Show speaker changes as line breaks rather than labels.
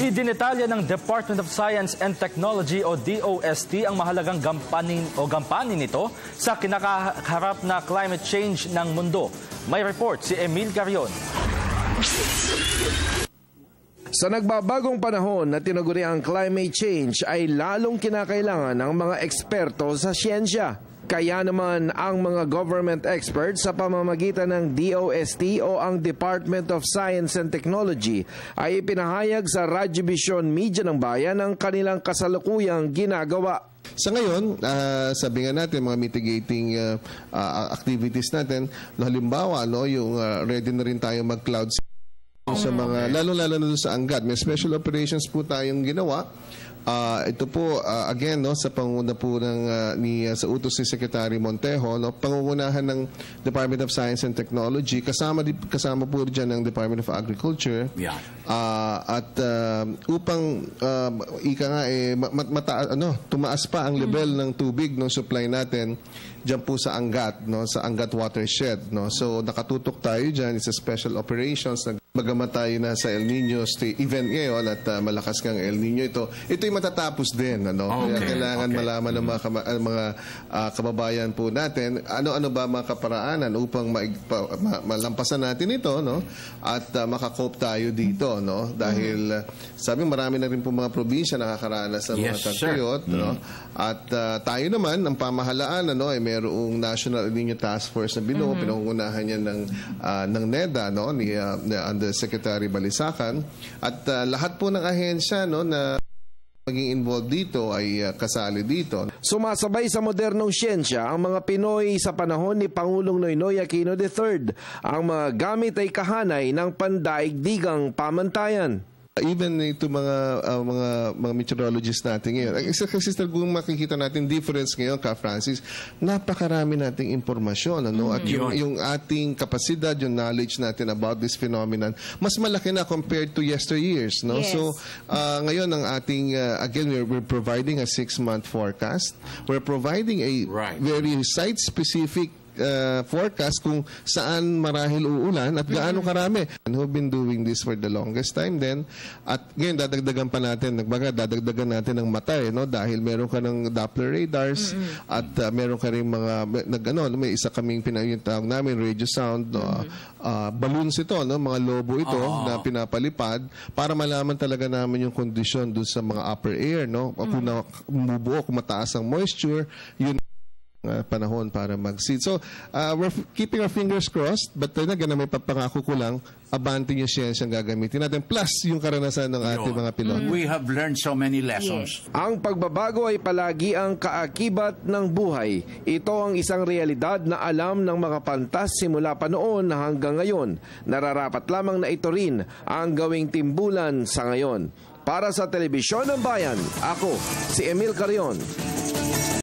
Idinetalya ng Department of Science and Technology o DOST ang mahalagang gampanin nito sa kinakaharap na climate change ng mundo. May report si Emil Carion.
Sa nagbabagong panahon na tinaguri ang climate change ay lalong kinakailangan ng mga eksperto sa siyensya. Kaya naman ang mga government experts sa pamamagitan ng DOST o ang Department of Science and Technology ay ipinahayag sa Radyo Vision Media ng Bayan ang kanilang kasalukuyang ginagawa.
Sa ngayon, sabi nga natin, mga mitigating activities natin, halimbawa, yung ready na rin tayo mag-cloud sa mga, lalo-lalo na sa Angat. May special operations po tayong ginawa. Ito po, again, sa pangunguna po sa utos ni Secretary Montejo, pangungunahan ng Department of Science and Technology, kasama po dyan ng Department of Agriculture. Yeah. At upang, tumaas pa ang level ng tubig ng supply natin dyan po sa Angat, sa Angat Watershed. So, nakatutok tayo dyan. It's a special operations. Bagamat tayo na sa El Nino event ngayon at malakas kang El Nino ito'y matatapos din. Kaya kailangan malaman ng mga kababayan po natin ano ba mga kaparaanan upang malampasan natin ito at makakope tayo dito. Dahil sabi marami na rin po mga probinsya nakakaranas sa mga tagtuyot. At tayo naman, ang pamahalaan, mayroong National El Nino Task Force na binuo, pinangungunahan niya ng NEDA, ni the Secretary Balisacan. At lahat po ng ahensya na maging involved dito ay kasali dito.
Sumasabay sa modernong siyensya ang mga Pinoy sa panahon ni Pangulong Noynoy Aquino III. Ang mga gamit ay kahanay ng pandaigdigang pamantayan.
Even ito mga meteorologists natin ngayon. Kasi kung makikita natin difference ngayon, Ka Francis, napakarami nating impormasyon. At yung ating kapasidad, yung knowledge natin about this phenomenon, mas malaki na compared to yesteryears. Yes. So, ngayon ang ating, again, we're providing a 6-month forecast. We're providing a very site-specific forecast kung saan marahil uulan at gaano karami. And who've been doing this for the longest time then. At ngayon, dadagdagan pa natin, dadagdagan natin ng mata, dahil meron ka ng Doppler radars at meron ka rin may isa kaming pinatawag namin, radio sound, balloons ito, mga lobo ito na pinapalipad para malaman talaga namin yung kondisyon doon sa mga upper air, kung bumubuo, kung mataas ang moisture, yun panahon para mag-seed. So, we're keeping our fingers crossed, but talaga na may papangako ko lang, abante yung siyensya ang gagamitin natin, plus yung karanasan ng ating mga pilot.
We have learned so many lessons.
Ang pagbabago ay palagi ang kaakibat ng buhay. Ito ang isang realidad na alam ng mga pantas simula pa noon hanggang ngayon. Nararapat lamang na ito rin ang gawing timbulan sa ngayon. Para sa Telebisyon ng Bayan, ako si Emil Carion.